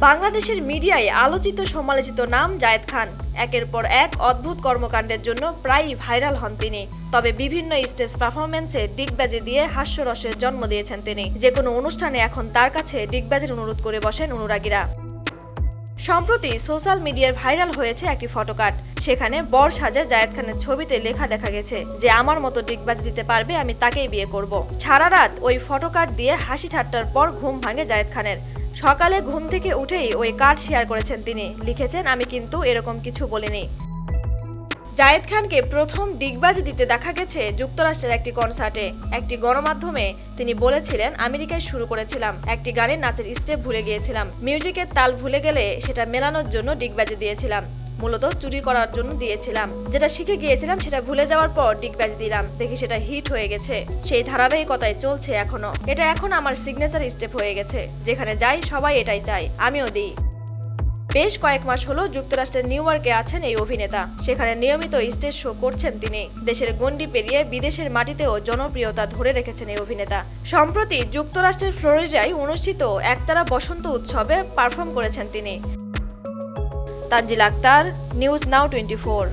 বাংলাদেশের মিডিয়ায় আলোচিত সমালোচিত নাম জায়েদ খান। একের পর এক অদ্ভুত কর্মকাণ্ডের জন্য প্রায়ই ভাইরাল হন তিনি। তবে বিভিন্ন স্টেজ পারফরমেন্সে ডিগবাজি দিয়ে হাস্যরসের জন্ম দিয়েছেন তিনি। যে কোনো অনুষ্ঠানে এখন তার কাছে ডিগবাজির অনুরোধ করে বসেন অনুরাগীরা। সম্প্রতি সোশ্যাল মিডিয়ায় ভাইরাল হয়েছে একটি ফটোকার্ড। সেখানে বর সাজে জায়েদ খানের ছবিতে লেখা দেখা গেছে যে আমার মতো ডিগবাজি দিতে পারবে আমি তাকেই বিয়ে করব। সারা রাত ওই ফটোকার্ড দিয়ে হাসি ঠাট্টার পর ঘুম ভাঙে জায়েদ খানের। সকালে ঘুম থেকে উঠেই ওই কার্ড শেয়ার করেছেন তিনি। লিখেছেন, আমি কিন্তু এরকম কিছু বলিনি। জায়েদ খানকে প্রথম ডিগবাজি দিতে দেখা গেছে যুক্তরাষ্ট্রের একটি কনসার্টে। একটি গণমাধ্যমে তিনি বলেছিলেন, আমেরিকায় শুরু করেছিলাম, একটি গানের নাচের স্টেপ ভুলে গিয়েছিলাম, মিউজিকের তাল ভুলে গেলে সেটা মেলানোর জন্য ডিগবাজি দিয়েছিলাম, মূলত চুরি করার জন্য দিয়েছিলাম, যেটা শিখে গিয়েছিলাম সেটা ভুলে যাওয়ার পর ডিগবাজি দিলাম, দেখি সেটা হিট হয়ে গেছে। সেই ধারাবাহিকতায় চলছে এখনো। এটা এখন আমার সিগনেচার স্টেপ হয়ে গেছে, যেখানে যাই সবাই এটাই চাই, আমিও দিই। বেশ কয়েক মাস হলো যুক্তরাষ্ট্রের নিউ ইয়র্কে আছেন এই অভিনেতা। সেখানে নিয়মিত স্টেজ শো করছেন তিনি। দেশের গণ্ডি পেরিয়ে বিদেশের মাটিতেও জনপ্রিয়তা ধরে রেখেছেন এই অভিনেতা। সম্প্রতি যুক্তরাষ্ট্রের ফ্লোরিডায় অনুষ্ঠিত একতারা বসন্ত উৎসবে পারফর্ম করেছেন তিনি। Tanzil Akter, News Now 24।